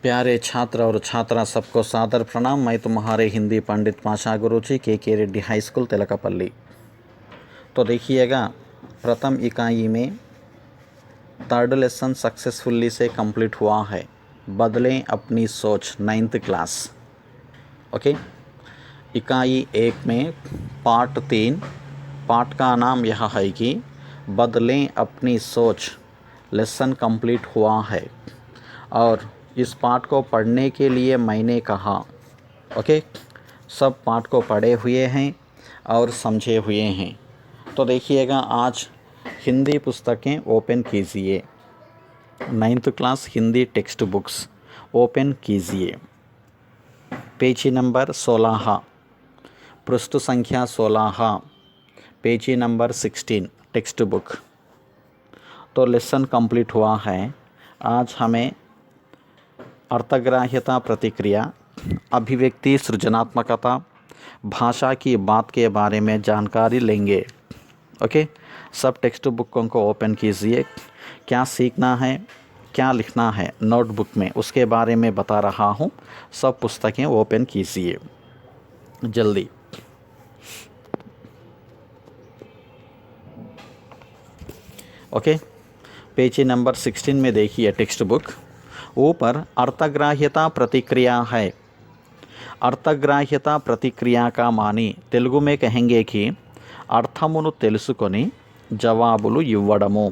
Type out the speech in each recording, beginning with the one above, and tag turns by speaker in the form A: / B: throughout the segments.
A: प्यारे छात्र और छात्रा सबको सादर प्रणाम। मैं तुम्हारे हिंदी पंडित पाशा गुरुजी के रेड्डी हाई स्कूल तिलकपल्ली। तो देखिएगा, प्रथम इकाई में थर्ड लेसन सक्सेसफुली से कंप्लीट हुआ है। बदलें अपनी सोच, 9th क्लास। ओके, इकाई 1 में पार्ट 3, पार्ट का नाम यह है कि बदलें अपनी सोच। लेसन कंप्लीट हुआ है और इस पाठ को पढ़ने के लिए मैंने कहा। ओके, सब पाठ को पढ़े हुए हैं और समझे हुए हैं। तो देखिएगा, आज हिंदी पुस्तकें ओपन कीजिए। 9th class Hindi text books open कीजिए। पेजी नंबर 16, पृष्ठ संख्या 16, पेजी नंबर 16 टेक्स्ट बुक। तो लेसन कंप्लीट हुआ है। आज हमें अर्थग्राह्यता, प्रतिक्रिया, अभिव्यक्ति, सृजनात्मकता, भाषा की बात के बारे में जानकारी लेंगे। ओके, सब टेक्स्ट बुकों को ओपन कीजिए। क्या सीखना है, क्या लिखना है नोटबुक में, उसके बारे में बता रहा हूँ। सब पुस्तकें ओपन कीजिए जल्दी। ओके, पेज नंबर 16 में देखिए टेक्स्ट बुक। ऊपर अर्थग्राह्यता प्रतिक्रिया है। अर्थग्राह्यता प्रतिक्रिया का मानी तेलुगु में कहेंगे कि अर्थमुनु तेलुसुकोनी जवाबुलु इव्वडमु।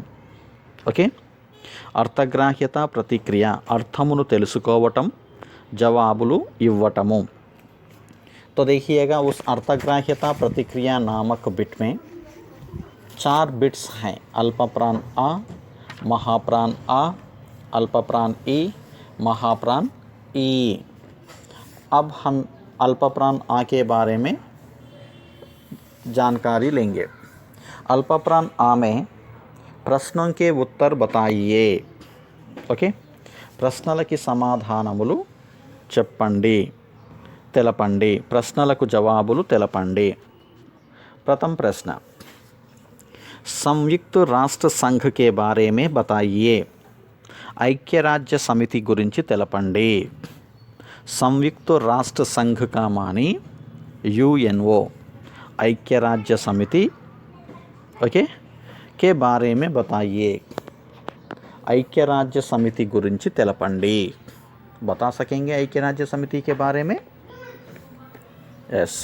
A: ओके, अर्थग्राह्यता प्रतिक्रिया अर्थमुनु तेलुसुकोवटम, जवाबुलु इव्वटमु। तो देखिएगा, उस अर्थग्राह्यता प्रतिक्रिया नामक बिट में 4 बिट्स हैं। अल्पप्राण अ, महाप्राण आ, अल्पप्राण ई, महाप्राण ई। अब हम अल्पप्राण आ के बारे में जानकारी लेंगे। अल्पप्राण आ में प्रश्नों के उत्तर बताइए। ఓకే, ప్రశ్నలకి సమాధానములు చెప్పండి, తెలపండి। ప్రశ్నలకు జవాబులు తెలపండి। प्रथम प्रश्न, संयुक्त राष्ट्र संघ के बारे में बताइए। ఐక్యరాజ్య సమితి గురించి తెలపండి। संयुक्त राष्ट्र संघ का मानी यूएनओ, ఐక్యరాజ్య సమితి। ओके, के बारे में बताइए। ఐక్యరాజ్య సమితి గురించి తెలపండి। बता सकेंगे ఐక్యరాజ్య समिति के बारे में? यस।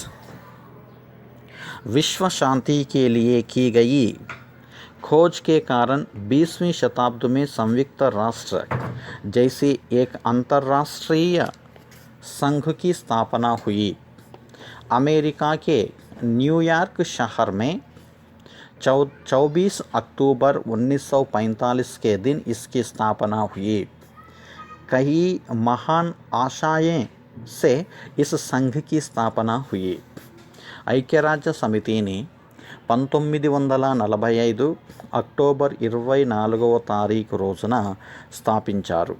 A: विश्व शांति के लिए की गई खोज के कारण 20वीं शताब्दी में संयुक्त राष्ट्र जैसी एक अंतर्राष्ट्रीय संघ की स्थापना हुई। अमेरिका के न्यूयॉर्क शहर में 24 अक्टूबर 1945 के दिन इसकी स्थापना हुई। कई महान आशाएं से इस संघ की स्थापना हुई। ఐక్యరాజ్య సమితిని 1945 అక్టోబర్ 24వ తారీఖు రోజున స్థాపించారు।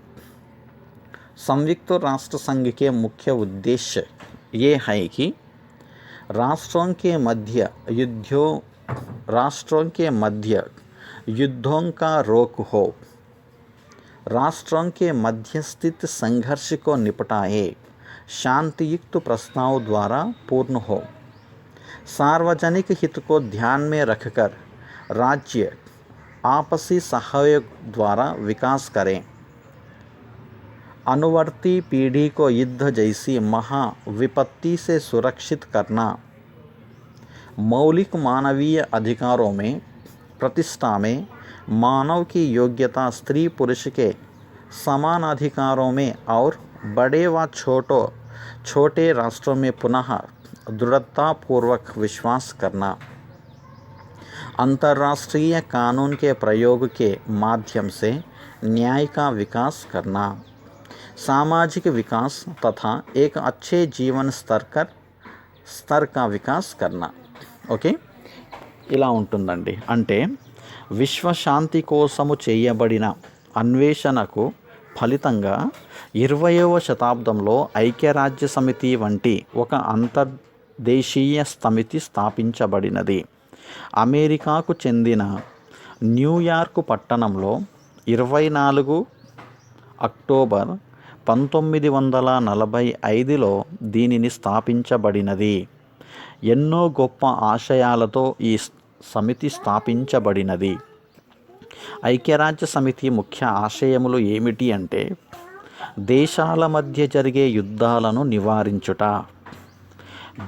A: संयुक्त राष्ट्र संघ के मुख्य उद्देश्य ये है कि राष्ट्रों के मध्य युद्धों का रोक हो, राष्ट्रों के मध्य स्थित संघर्ष को निपटाए, शांतियुक्त प्रस्ताव द्वारा पूर्ण हो, सार्वजनिक हित को ध्यान में रखकर राज्य आपसी सहयोग द्वारा विकास करें, अनुवर्ती पीढ़ी को युद्ध जैसी महाविपत्ति से सुरक्षित करना, मौलिक मानवीय अधिकारों में प्रतिष्ठा में मानव की योग्यता, स्त्री पुरुष के समान अधिकारों में और बड़े व छोटे राष्ट्रों में पुनः दृढ़तापूर्वक विश्वास करना, अंतर्राष्ट्रीय कानून के प्रयोग के माध्यम से न्याय का विकास करना, सामाजिक विकास तथा एक अच्छे जीवन स्तर का विकास करना। ఓకే, ఇలా ఉంటుందండి। అంటే విశ్వశాంతి కోసము చేయబడిన అన్వేషణకు ఫలితంగా 20వ శతాబ్దంలో ఐక్యరాజ్య సమితి వంటి ఒక అంతర్దేశీయ సమితి స్థాపించబడినది। అమెరికాకు చెందిన న్యూయార్క్ పట్టణంలో 24 అక్టోబర్ 1945లో దీనిని స్థాపించబడినది. ఎన్నో గొప్ప ఆశయాలతో ఈ సమితి స్థాపించబడినది. ఐక్యరాజ్య సమితి ముఖ్య ఆశయములు ఏమిటి అంటే దేశాల మధ్య జరిగే యుద్ధాలను నివారించుట,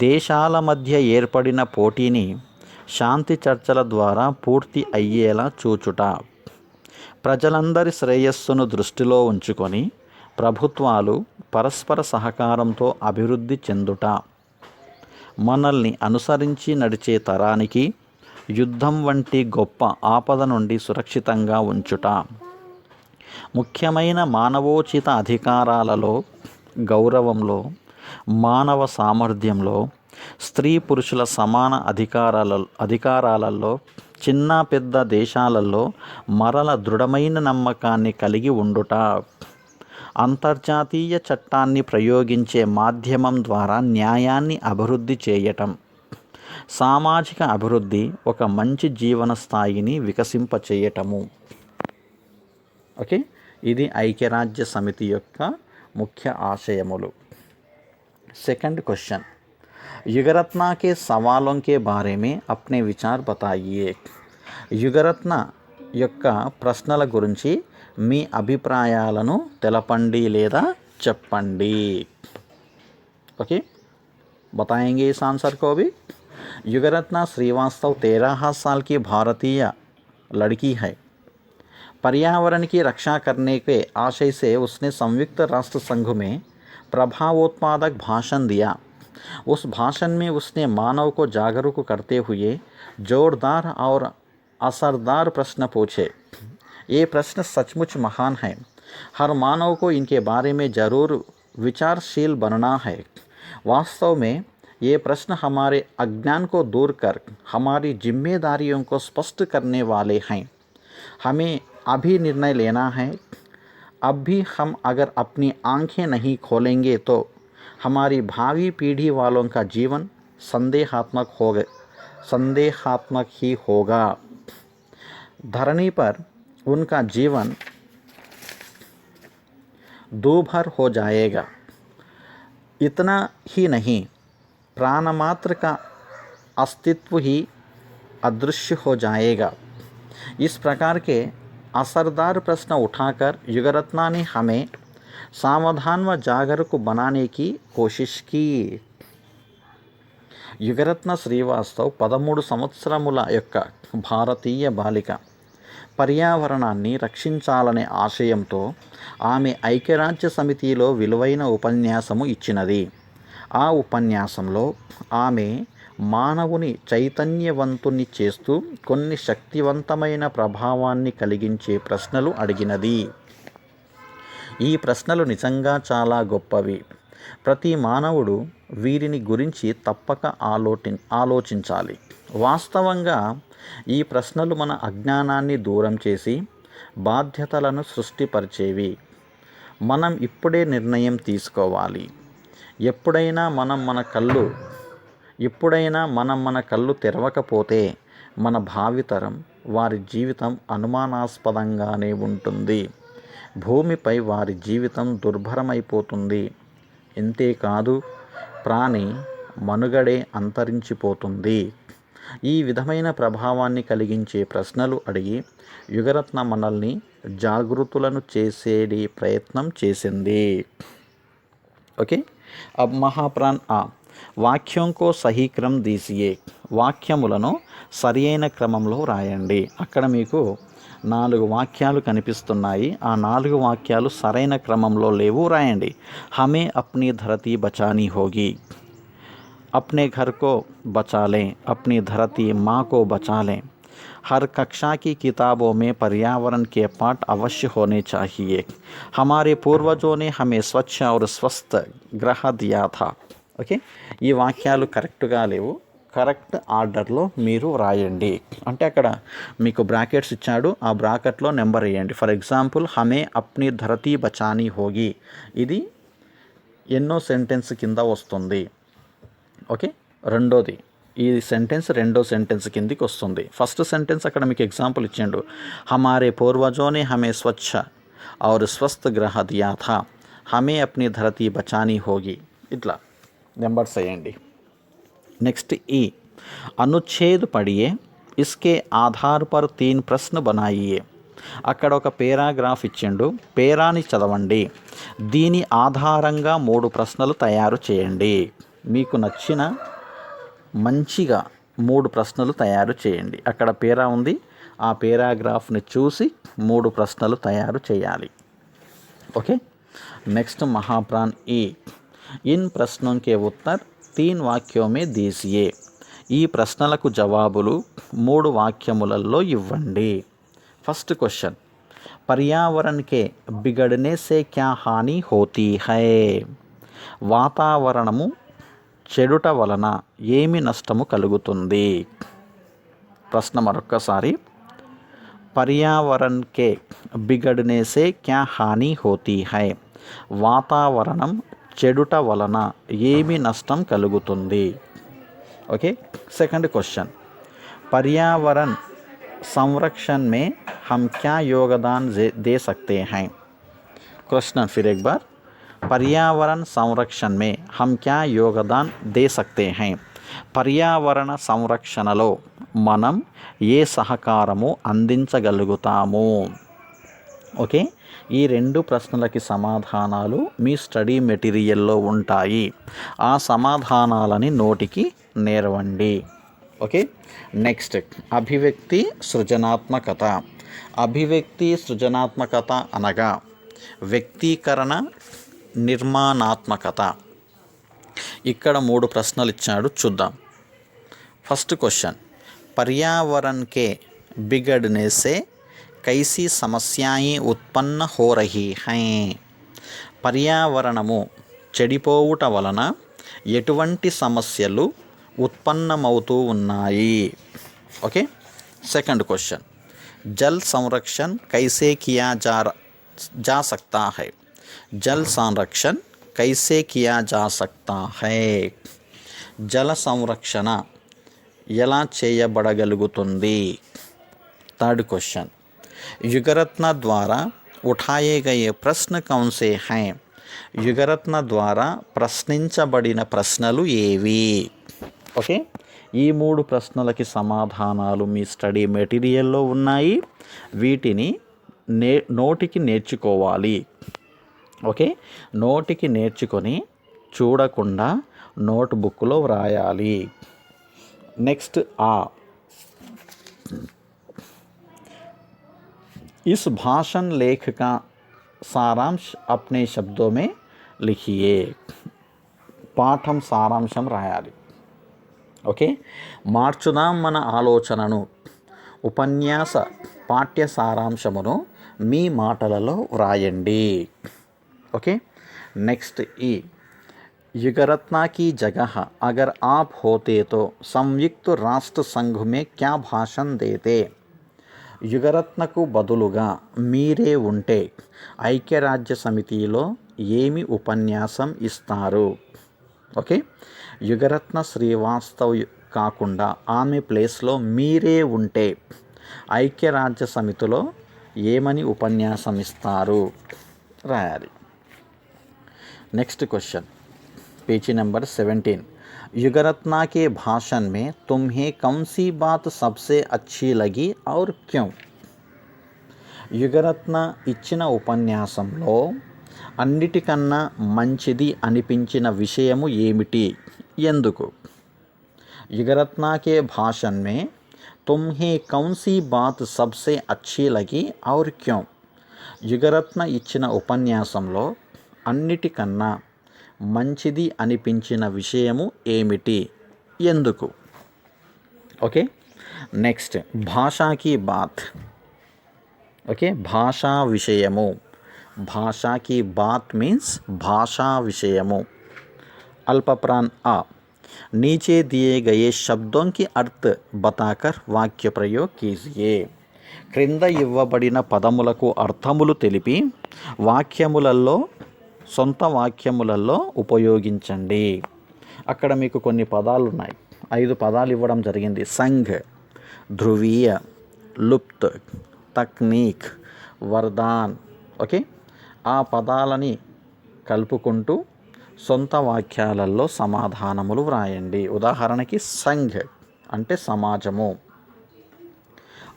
A: దేశాల మధ్య ఏర్పడిన పోటీని శాంతి చర్చల ద్వారా పూర్తి అయ్యేలా చూచుట, ప్రజలందరి శ్రేయస్సును దృష్టిలో ఉంచుకొని ప్రభుత్వాలు పరస్పర సహకారంతో అభివృద్ధి చెందుట, మనల్ని అనుసరించి నడిచే తరానికి యుద్ధం వంటి గొప్ప ఆపద నుండి సురక్షితంగా ఉంచుట, ముఖ్యమైన మానవోచిత అధికారాలలో, గౌరవంలో, మానవ సామర్థ్యంలో, స్త్రీ పురుషుల సమాన అధికారాలలో, చిన్న పెద్ద దేశాలలో మరల దృఢమైన నమ్మకాన్ని కలిగి ఉండుట, అంతర్జాతీయ చట్టాన్ని ప్రయోగించే మాధ్యమం ద్వారా న్యాయాన్ని అభివృద్ధి చేయటం, సామాజిక అభివృద్ధి, ఒక మంచి జీవన స్థాయిని వికసింపచేయటము. ఓకే, ఇది ఐక్యరాజ్య సమితి యొక్క ముఖ్య ఆశయములు. सेकंड क्वेश्चन, युगरत्न के सवालों के बारे में अपने विचार बताइए. యుగరత్న యొక్క ప్రశ్నల గురించి మీ అభిప్రాయాలను తెలపండి లేదా చెప్పండి. ओके, बताएंगे इस आंसर को भी. युगरत्न श्रीवास्तव 13 साल की भारतीय लड़की है. पर्यावरण की रक्षा करने के आशय से उसने संयुक्त राष्ट्र संघ में प्रभावोत्पादक भाषण दिया. उस भाषण में उसने मानव को जागरूक करते हुए जोरदार और असरदार प्रश्न पूछे. ये प्रश्न सचमुच महान हैं. हर मानव को इनके बारे में ज़रूर विचारशील बनना है. वास्तव में ये प्रश्न हमारे अज्ञान को दूर कर हमारी जिम्मेदारियों को स्पष्ट करने वाले हैं. हमें अभी निर्णय लेना है. अब भी हम अगर अपनी आंखें नहीं खोलेंगे तो हमारी भावी पीढ़ी वालों का जीवन संदेहात्मक ही होगा. धरनी पर उनका जीवन दूभर हो जाएगा. इतना ही नहीं, प्राणमात्र का अस्तित्व ही अदृश्य हो जाएगा. इस प्रकार के असरदार प्रश्न उठाकर युगरत्न ने हमें सावधान व जागरूक बनाने की कोशिश की. యుగరత్న శ్రీవాస్తవ్ 13 సంవత్సరముల యొక్క భారతీయ బాలిక. పర్యావరణాన్ని రక్షించాలనే ఆశయంతో ఆమె ఐక్యరాజ్య సమితిలో విలువైన ఉపన్యాసము ఇచ్చినది. ఆ ఉపన్యాసంలో ఆమె మానవుని చైతన్యవంతుని చేస్తూ కొన్ని శక్తివంతమైన ప్రభావాన్ని కలిగించే ప్రశ్నలు అడిగినది. ఈ ప్రశ్నలు నిజంగా చాలా గొప్పవి. ప్రతి మానవుడు వీరిని గురించి తప్పక ఆలోచించాలి. వాస్తవంగా ఈ ప్రశ్నలు మన అజ్ఞానాన్ని దూరం చేసి బాధ్యతలను సృష్టిపరిచేవి. మనం ఇప్పుడే నిర్ణయం తీసుకోవాలి. ఎప్పుడైనా మనం మన కళ్ళు తెరవకపోతే మన భావితరం వారి జీవితం అనుమానాస్పదంగానే ఉంటుంది. భూమిపై వారి జీవితం దుర్భరమైపోతుంది. ఇంతేకాదు, ప్రాణి మనుగడే అంతరించిపోతుంది. ఈ విధమైన ప్రభావాన్ని కలిగించే ప్రశ్నలు అడిగి యుగరత్న మనల్ని జాగృతులను చేసేది ప్రయత్నం చేసింది. ఓకే, అబ్ మహాప్రాణ్ వాక్యంకో సహీ క్రమ దీసియే. వాక్యములను సరి అయిన క్రమంలో రాయండి. అక్కడ మీకు 4 వాక్యాలు కనిపిస్తున్నాయి. ఆ 4 వాక్యాలు సరైన క్రమంలో లేవు, రాయండి. హమే అప్నీ ధరతీ బచానీ హోగి. अपने घर को बचा लें, अपनी धरती माँ को बचा लें. हर कक्षा की किताबों में पर्यावरण के पाठ अवश्य होने चाहिए. हमारे पूर्वजों ने हमें स्वच्छ और स्वस्थ ग्रह दिया था. ఓకే, ఈ వాక్యాలు కరెక్ట్గా లేవు. కరెక్ట్ ఆర్డర్లో మీరు రాయండి. అంటే అక్కడ మీకు బ్రాకెట్స్ ఇచ్చాడు, ఆ బ్రాకెట్లో నెంబర్ వేయండి. ఫర్ ఎగ్జాంపుల్, హమే అప్నీ ధరతీ బచానీ హోగి, ఇది ఎన్నో సెంటెన్స్ కింద వస్తుంది. ఓకే, రెండోది, ఈ సెంటెన్స్ రెండో సెంటెన్స్ కిందికి వస్తుంది. ఫస్ట్ సెంటెన్స్ అక్కడ మీకు ఎగ్జాంపుల్ ఇచ్చిండు. హమారే పూర్వజోనే హమే స్వచ్ఛ और स्वस्थ ग्रह दिया था. హమే అప్నీ ధరతీ బచానీ హోగి. ఇట్లా నెంబర్స్ వేయండి. నెక్స్ట్ ఈ అనుచ్ఛేద్ పడియే ఇస్కే ఆధార్ పర్ 3 ప్రశ్న బనాయియే. అక్కడ ఒక పేరాగ్రాఫ్ ఇచ్చిండు, పేరాని చదవండి, దీని ఆధారంగా 3 ప్రశ్నలు తయారు చేయండి. మీకు నచ్చిన మంచిగా 3 ప్రశ్నలు తయారు చేయండి. అక్కడ పేరా ఉంది, ఆ పేరాగ్రాఫ్ని చూసి 3 ప్రశ్నలు తయారు చేయాలి. ఓకే. నెక్స్ట్ మహాప్రాన్ ఈ ఇన్ ప్రశ్నోं के उत्तर 3 వాక్యోं में दीजिए. ఈ ప్రశ్నలకు జవాబులు 3 వాక్యములలో ఇవ్వండి. ఫస్ట్ క్వశ్చన్, पर्यावरण के बिगड़ने से क्या हानि होती है. వాతావరణము చెడుట వలన ఏమి నష్టము కలుగుతుంది. ప్రశ్న మరొక్కసారి, पर्यावरण के बिगड़ने से क्या हानि होती है. వాతావరణం చెడుట వలన ఏమి నష్టం కలుగుతుంది. ओके. सेकंड क्वेश्चन, पर्यावरण संरक्षण में हम क्या योगदान दे सकते हैं. क्वेश्चन फिर एक बार, पर्यावरण संरक्षण में हम क्या योगदान दे सकते हैं. పర్యావరణ సంరక్షణలో మనం ఏ సహకారము అందించగలుగుతాము. ఓకే. ఈ 2 ప్రశ్నలకి సమాధానాలు మీ స్టడీ మెటీరియల్లో ఉంటాయి. ఆ సమాధానాలని నోటికి నేర్వండి. ఓకే. నెక్స్ట్, అభివ్యక్తి సృజనాత్మకత. అభివ్యక్తి సృజనాత్మకత అనగా వ్యక్తీకరణ నిర్మాణాత్మకత. ఇక్కడ 3 ప్రశ్నలు ఇచ్చాడు, చూద్దాం. ఫస్ట్ క్వశ్చన్, पर्यावरण के बिगड़ने से कैसी समस्याएं उत्पन्न हो रही हैं. పర్యావరణము చెడిపోవుట వలన ఎటువంటి సమస్యలు ఉత్పన్నమవుతూ ఉన్నాయి. ఓకే. సెకండ్ క్వశ్చన్, జల్ సంరక్షణ కైసే కియా जा सकता है. జల్ సంరక్షణ కైసే కియా जा सकता है. జల సంరక్షణ ఎలా చేయబడగలుగుతుంది. థర్డ్ క్వశ్చన్, యుగరత్న ద్వారా ఉఠాయే గయే ప్రశ్న కౌన్ సే హై. యుగరత్న ద్వారా ప్రశ్నించబడిన ప్రశ్నలు ఏవి. ఓకే. ఈ 3 ప్రశ్నలకి సమాధానాలు మీ స్టడీ మెటీరియల్లో ఉన్నాయి. వీటిని నోటికి నేర్చుకోవాలి. ఓకే. నోటికి నేర్చుకొని చూడకుండా నోట్బుక్లో వ్రాయాలి. नेक्स्ट आ इस भाषण लेख का सारांश अपने शब्दों में लिखिए. పాఠం సారాంశం రాయాలి. ఓకే. మార్చుదాం మన ఆలోచనను. ఉపన్యాస పాఠ్య సారాంశమును మీ మాటలలో వ్రాయండి. ఓకే. నెక్స్ట్ ఈ युगरत्ना की जगह अगर आप होते तो संयुक्त राष्ट्र संघ में क्या भाषण देते. యుగరత్నకు బదులుగా మీరే ఉంటే ఐక్యరాజ్య సమితిలో ఏమి ఉపన్యాసం ఇస్తారు. ఓకే. యుగరత్న శ్రీవాస్తవ్ కాకుండా ఆమె ప్లేస్లో మీరే ఉంటే ఐక్యరాజ్య సమితిలో ఏమని ఉపన్యాసం ఇస్తారు రాయాలి. నెక్స్ట్ క్వశ్చన్, पेज नंबर 17, युगरत्ना के भाषण में तुम्हें कौन सी बात सबसे अच्छी लगी और क्यों. యుగరత్న ఇచ్చిన ఉపన్యాసంలో అన్నిటికన్నా మంచిది అనిపించిన విషయము ఏమిటి, ఎందుకు. युगरत्ना के भाषण में तुम्हें कौन सी बात सबसे अच्छी लगी और क्यों. యుగరత్న ఇచ్చిన ఉపన్యాసంలో అన్నిటికన్నా మంచిది అనిపించిన విషయము ఏమిటి, ఎందుకు. ఓకే. నెక్స్ట్, భాషాకి బాత్. ఓకే. భాషా విషయము. భాషాకి బాత్ మీన్స్ భాషా విషయము. అల్పప్రాన్ ఆ नीचे दिए गए शब्दों की अर्थ बताकर वाक्य प्रयोग कीजिए. క్రింద ఇవ్వబడిన పదములకు అర్థములు తెలిపి వాక్యములలో సొంత వాక్యములలో ఉపయోగించండి. అక్కడ మీకు కొన్ని పదాలు ఉన్నాయి, 5 పదాలు ఇవ్వడం జరిగింది. సంఘ్, ధ్రువీయ, లుప్త్, తక్నీక్, వరదాన్. ఓకే. ఆ పదాలని కలుపుకుంటూ సొంత వాక్యాలలో సమాధానములు వ్రాయండి. ఉదాహరణకి సంఘ్ అంటే సమాజము,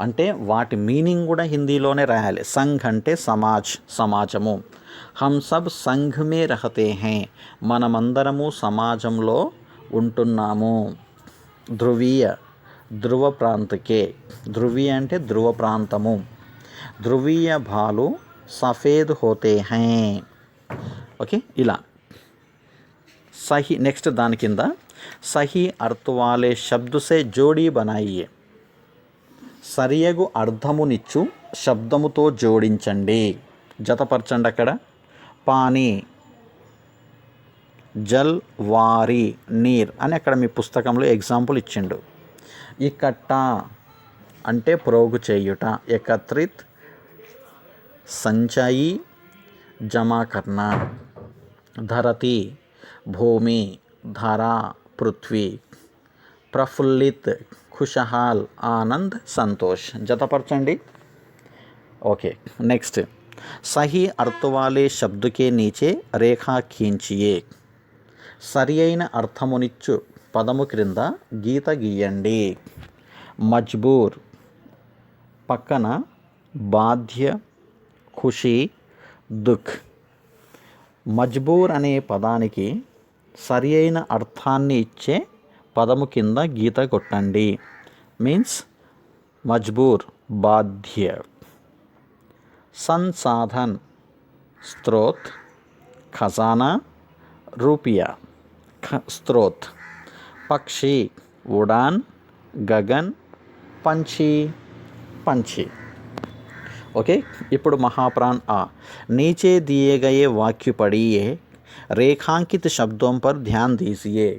A: అంటే వాటి మీనింగ్ కూడా హిందీలోనే రాయాలి. సంఘ్ అంటే సమాజము. హమ్ సబ్ సంఘ్ మే రహతే హై, మనమందరము సమాజంలో ఉంటున్నాము. ధ్రువీయ, ధ్రువ ప్రాంతకే, ధ్రువీయ అంటే ధ్రువ ప్రాంతము. ధ్రువీయ భాలు సఫేద్ హోతే హై. ఓకే, ఇలా సహీ. నెక్స్ట్ దాని కింద సహీ అర్థ వాలే శబ్ద సే జోడీ బనాయియే, సరియగు అర్థమునిచ్చు శబ్దముతో జోడించండి, జతపరచండి. అక్కడ పానీ, జల్, వారి, నీర్ అని అక్కడ మీ పుస్తకంలో ఎగ్జాంపుల్ ఇచ్చిండు. ఇకట్టా అంటే ప్రోగు చేయుట, ఏకత్రిత్, సంచయి, జమా కర్నా. ధరతి భూమి, ధర పృథ్వీ. ప్రఫుల్లిత్ खुशहाल, आनंद, संतोष, जतपरचंडी. ओके, नेक्स्ट सही अर्थ वाले शब्द के नीचे रेखा खींचिए, సరి అయిన అర్థమునిచ్చు పదము క్రింద గీత గీయండి. మజ్బూర్ పక్కన బాధ్య, ఖుషి, దుఃఖ్. మజ్బూర్ అనే పదానికి సరి అయిన అర్థాన్ని ఇచ్చే పదము కింద గీత కొట్టండి. మీన్స్ మజ్బూర్ బాధ్య. సంసాధన్ స్త్రోత్, ఖజానా రూపియా, స్త్రోత్. పక్షి ఉడాన్, గగన్, పంచి. ఓకే, ఇప్పుడు महाप्राण आ, नीचे दिए गए वाक्य पढ़िए, रेखांकित शब्दों पर ध्यान दीजिए.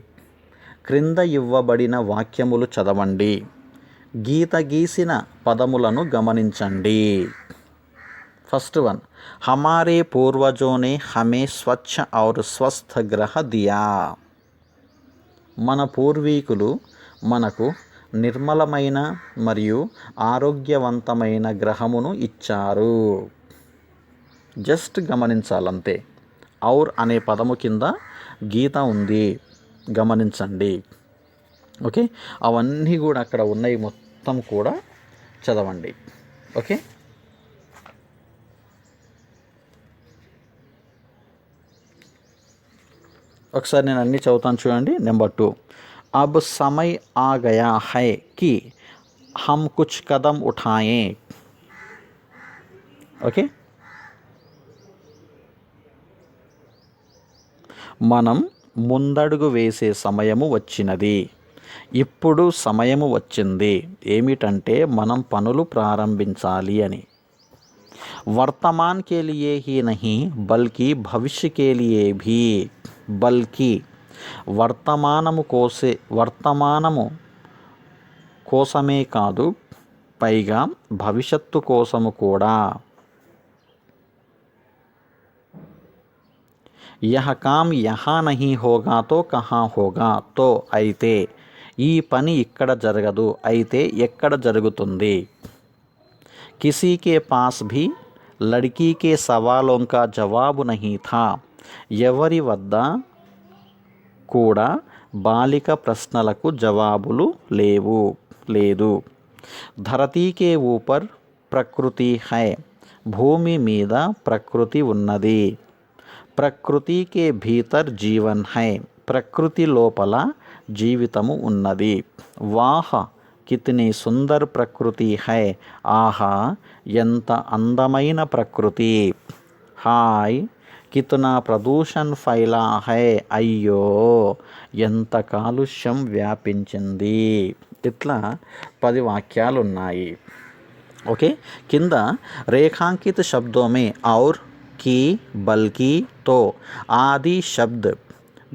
A: క్రింద ఇవ్వబడిన వాక్యములు చదవండి, గీత గీసిన పదములను గమనించండి. फर्स्ट वन, हमारे पूर्वजों ने हमें स्वच्छ और स्वस्थ ग्रह दिया. మన పూర్వీకులు మనకు నిర్మలమైన మరియు ఆరోగ్యవంతమైన గ్రహమును ఇచ్చారు. జస్ట్ గమనించాలంతే. ఔర్ అనే పదము కింద గీత ఉంది, గమనించండి. ఓకే, అవన్నీ కూడా అక్కడ ఉన్నాయి, మొత్తం కూడా చదవండి. ఓకే, ఒకసారి నేను అన్నీ చదువుతాను చూడండి. నెంబర్ 2, अब समय आ गया है कि हम कुछ कदम उठाएं. ఓకే, మనం ముందడుగు వేసే సమయము వచ్చినది. ఇప్పుడు సమయము వచ్చింది ఏమిటంటే మనం పనులు ప్రారంభించాలి అని. వర్తమాన్ కే లియే హీ నహీ బల్కి భవిష్య కే లియే భీ. బల్కి వర్తమానము కోసమే కాదు, పైగా భవిష్యత్తు కోసము కూడా. యహ కామ్ యహా నహీ హోగా తో కహా హోగా. తో అయితే, ఈ పని ఇక్కడ జరగదు, అయితే ఎక్కడ జరుగుతుంది. కిసీ కే పాస్ భీ లడ్కీ కే సవాలోం కా జవాబు నహీ థా. ఎవరి వద్ద కూడా బాలిక ప్రశ్నలకు జవాబులు లేదు. ధరతీ కే ఊపర్ ప్రకృతి హై. భూమి మీద ప్రకృతి ఉన్నది. ప్రకృతి కే భీతర్ జీవన్ హై. ప్రకృతి లోపల జీవితము ఉన్నది. వాహ్ కితనీ సుందర్ ప్రకృతి హై. ఆహా ఎంత అందమైన ప్రకృతి. హాయ్ కితనా ప్రదూషణ్ ఫైలా హై. అయ్యో ఎంత కాలుష్యం వ్యాపించింది. ఇట్లా 10 వాక్యాలు ఉన్నాయి. ఓకే, కింద రేఖాంకిత शब्दों में और, की, बल्कि, तो आदि शब्द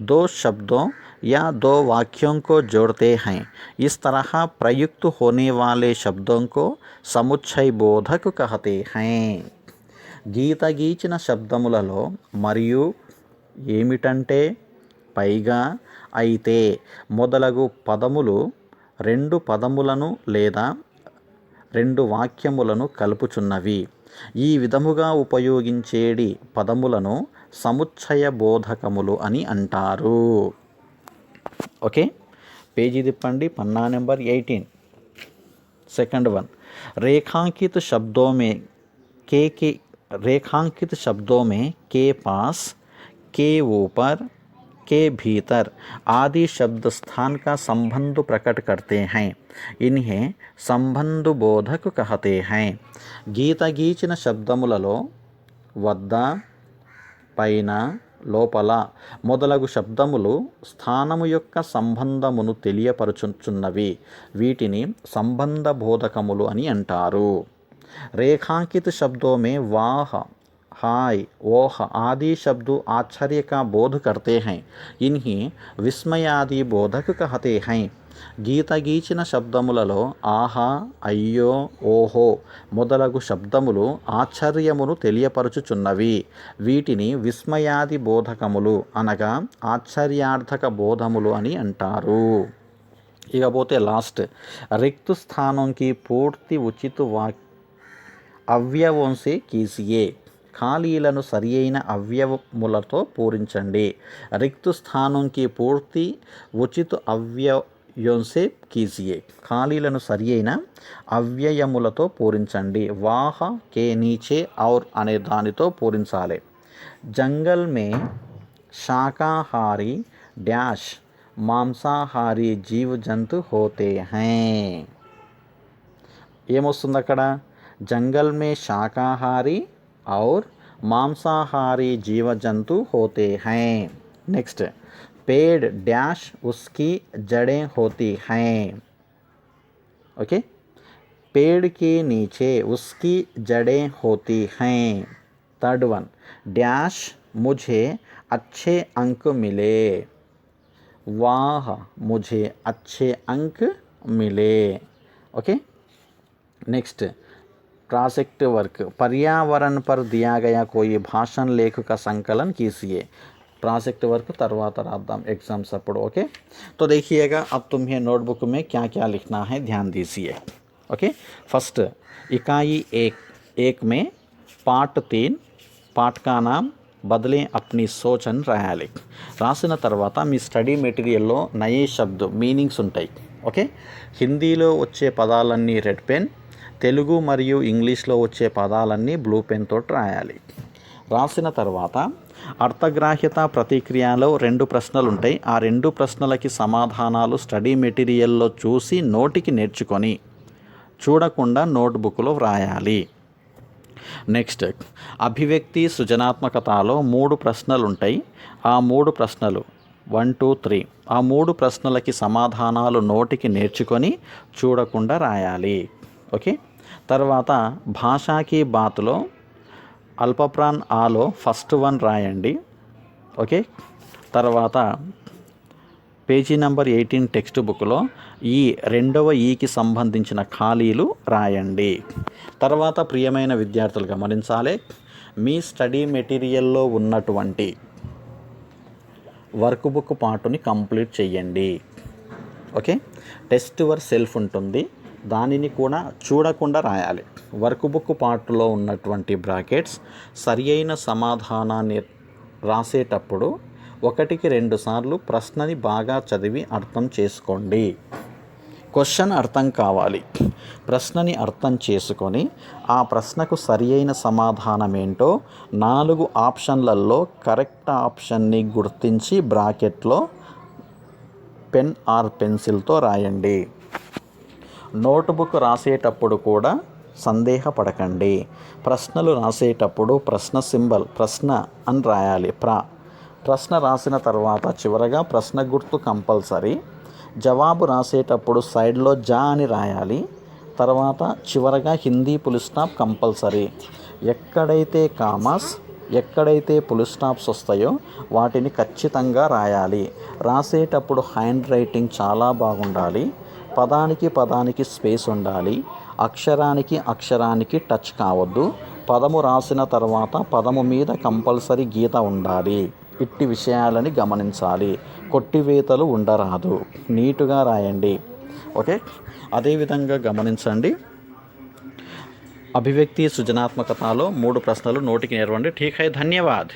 A: 2 शब्दों या 2 वाक्यों को जोड़ते हैं. इस तरह प्रयुक्त होने वाले शब्दों को समुच्चय बोधक कहते हैं. గీత గీచిన శబ్దములలో మరియు, ఏమిటంటే, పైగా, అయితే మొదలగు పదములు 2 పదములను లేదా 2 వాక్యములను కలుపుచున్నవి. ఈ విధముగా ఉపయోగించేడి పదములను సముచ్చయ బోధకములు అని అంటారు. ఓకే, పేజీ తిప్పండి, పన్నా నెంబర్ 18. सेकंड वन, रेखांकित शब्दों में के पास, के ऊपर, के भीतर आदि शब्द स्थान का संबंध प्रकट करते हैं. इन्हें संबंध बोधक कहते हैं. गीत गीచిన శబ్దములలో వద్ద, పైన, లోపల మొదలగు శబ్దములు స్థానము యొక్క సంబంధమును తెలియపరచుచున్నవి. వీటిని సంబంధ బోధకములు అని అంటారు. रेखांकित शब्दों में वाह, हाय, ओह आदि शब्द आश्चर्य का बोध करते हैं. इन्हें विस्मयादि बोधक कहते हैं. గీత గీచిన శబ్దములలో ఆహా, అయ్యో, ఓహో మొదలగు శబ్దములు ఆశ్చర్యమును తెలియపరచుచున్నవి. వీటిని విస్మయాది బోధకములు అనగా ఆశ్చర్యార్థక బోధములు అని అంటారు. ఇకపోతే లాస్ట్, रिक्त स्थानों की पूर्ति उचित అవ్యవం సే కీజియే. ఖాళీలను సరి అయిన అవ్యయములతో పూరించండి. రిక్తు స్థానంకి పూర్తి ఉచిత అవ్యయం సే కీజియే. ఖాళీలను సరి అయిన అవ్యయములతో పూరించండి. వాహ, కే, నీచే, ఔర్ అనే దానితో పూరించాలి. జంగల్ మే శాకాహారి డాష్ మాంసాహారీ జీవ జంతు హోతే హై. ఏమొస్తుంది అక్కడ? जंगल में शाकाहारी और मांसाहारी जीव जंतु होते हैं. नेक्स्ट, पेड़ डैश उसकी जड़ें होती हैं. ओके, पेड़ के नीचे उसकी जड़ें होती हैं. थर्ड वन, डैश मुझे अच्छे अंक मिले. वाह मुझे अच्छे अंक मिले. ओके, नेक्स्ट, प्रोजेक्ट वर्क, पर्यावरण पर दिया गया कोई भाषण लेख का संकलन कीजिए. प्रोजेक्ट वर्क తర్వాత రాద్దాం एग्जाम्स अప్పుడు. ओके, तो देखिएगा अब तुम्हें नोटबुक में क्या क्या लिखना है, ध्यान दीजिए. ओके, फर्स्ट इकाई एक में पार्ट 3 पार्ट का नाम बदलें अपनी सोच అని రాయాలి. రాసిన తర్వాత మీ స్టడీ మెటీరియల్లో నయే శబ్ద్ మీనింగ్స్ ఉంటాయి. ఓకే, హిందీలో వచ్చే పదాలన్నీ రెడ్ పెన్, తెలుగు మరియు ఇంగ్లీష్లో వచ్చే పదాలన్నీ బ్లూ పెన్ తోటి రాయాలి. రాసిన తర్వాత అర్థగ్రాహ్యత ప్రతిక్రియలో 2 ప్రశ్నలు ఉంటాయి. ఆ 2 ప్రశ్నలకి సమాధానాలు స్టడీ మెటీరియల్లో చూసి నోటికి నేర్చుకొని చూడకుండా నోట్బుక్లో వ్రాయాలి. నెక్స్ట్, అభివ్యక్తి సృజనాత్మకతలో 3 ప్రశ్నలు ఉంటాయి. ఆ 3 ప్రశ్నలు 1, 2, 3 ఆ 3 ప్రశ్నలకి సమాధానాలు నోటికి నేర్చుకొని చూడకుండా రాయాలి. ఓకే, తర్వాత భాషాకి బాత్లో అల్పప్రాన్ ఆలో ఫస్ట్ 1 రాయండి. ఓకే, తర్వాత పేజీ నెంబర్ 18 టెక్స్ట్ బుక్లో ఈ 2వ ఈకి సంబంధించిన ఖాళీలు రాయండి. తర్వాత ప్రియమైన విద్యార్థులు గమనించాలి, మీ స్టడీ మెటీరియల్లో ఉన్నటువంటి వర్క్ బుక్ పార్టుని కంప్లీట్ చేయండి. ఓకే, టెస్ట్ యువర్ సెల్ఫ్ ఉంటుంది, దానిని కూడా చూడకుండా రాయాలి. వర్క్ బుక్ పార్ట్లో ఉన్నటువంటి బ్రాకెట్స్ సరి అయిన సమాధానాన్ని రాసేటప్పుడు 1కి 2 సార్లు ప్రశ్నని బాగా చదివి అర్థం చేసుకోండి. క్వశ్చన్ అర్థం కావాలి. ప్రశ్నని అర్థం చేసుకొని ఆ ప్రశ్నకు సరి అయిన సమాధానం ఏంటో 4 ఆప్షన్లలో కరెక్ట్ ఆప్షన్ని గుర్తించి బ్రాకెట్లో పెన్ ఆర్ పెన్సిల్తో రాయండి. నోట్బుక్ రాసేటప్పుడు కూడా సందేహపడకండి. ప్రశ్నలు రాసేటప్పుడు ప్రశ్న సింబల్ ప్రశ్న అని రాయాలి. ప్రశ్న రాసిన తర్వాత చివరగా ప్రశ్న గుర్తు కంపల్సరీ. జవాబు రాసేటప్పుడు సైడ్లో జా అని రాయాలి. తర్వాత చివరగా హిందీ ఫుల్ స్టాప్ కంపల్సరీ. ఎక్కడైతే కామాస్ ఎక్కడైతే ఫుల్ స్టాప్స్ వస్తాయో వాటిని ఖచ్చితంగా రాయాలి. రాసేటప్పుడు హ్యాండ్ రైటింగ్ చాలా బాగుండాలి. పదానికి స్పేస్ ఉండాలి. అక్షరానికి టచ్ కావద్దు. పదము రాసిన తర్వాత పదము మీద కంపల్సరీ గీత ఉండాలి. ఇట్టి విషయాలని గమనించాలి. కొట్టివేతలు ఉండరాదు. నీటుగా రాయండి. ఓకే, అదేవిధంగా గమనించండి, అభివ్యక్తి సృజనాత్మకతలో 3 ప్రశ్నలు నోటికి నేర్వండి. ఠీక్ హై, ధన్యవాద్.